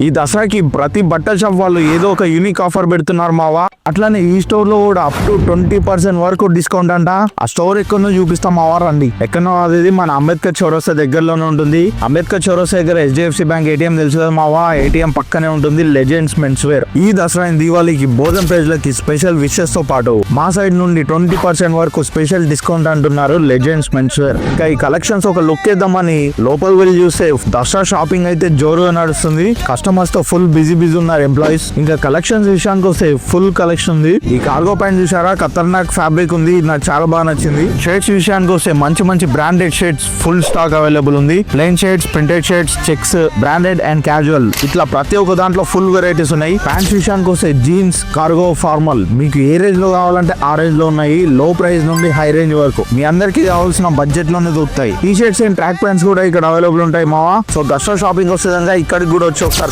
ఈ దసరాకి ప్రతి బట్టల షాప్ వాళ్ళు ఏదో ఒక యూనిక్ ఆఫర్ పెడుతున్నారు మావా. అట్లానే ఈ స్టోర్ లో కూడా అప్ టు 20% వరకు డిస్కౌంట్ అంట. ఆ స్టోర్ ఎక్కడో చూపిస్తాం మావా రండి. ఎక్కడో అది మన అంబేద్కర్ చౌరస్తా దగ్గరలోనే ఉంటుంది. అంబేద్కర్ చౌరస్తా దగ్గర HDFC బ్యాంక్ ATM తెలుసు కదా మావా. ATM పక్కనే ఉంటుంది లెజెండ్స్ మెన్స్ వేర్. ఈ దసరా దీవాళికి భోజనం ప్రైజ్లకి స్పెషల్ విషెస్ తో పాటు మా సైడ్ నుండి 20% వరకు స్పెషల్ డిస్కౌంట్ అంటున్నారు లెజెండ్స్ మెన్స్ వేర్. ఇంకా ఈ కలెక్షన్స్ ఒక లుక్ ఇద్దామని లోపల వెళ్ళి చూస్తే దసరా షాపింగ్ అయితే జోరుగా నడుస్తుంది. కస్టమర్స్ తో ఫుల్ బిజీ ఉన్నారు ఎంప్లాయీస్. ఇంకా కలెక్షన్స్ విషయానికి వస్తే ఫుల్ కలెక్షన్ ఉంది. ఈ కార్గో ప్యాంట్ చూసారా, ఖతర్నాక్ ఫ్యాబ్రిక్ ఉంది, నాకు చాలా బాగా నచ్చింది. షర్ట్స్ విషయానికి వస్తే మంచి మంచి branded shirts full stock available ఉంది. Plain shirts, printed shirts, checks, branded and casual ఇట్లా ప్రతి ఒక్క దాంట్లో ఫుల్ వెరైటీస్ ఉన్నాయి. ప్యాంట్స్ విషయానికి వస్తే జీన్స్, కార్గో, ఫార్మల్ మీకు ఏ రేంజ్ లో కావాలంటే ఆ రేంజ్ లో ఉన్నాయి. లో ప్రైస్ నుండి హై రేంజ్ వరకు మీ అందరికి కావాల్సిన బడ్జెట్ లోనే దొరుకుతాయి. T shirts and track pants కూడా ఇక్కడ అవైలబుల్ ఉంటాయి మావా. సో దసరా షాపింగ్ వస్తుందంగా ఇక్కడికి కూడా వచ్చి ఒకసారి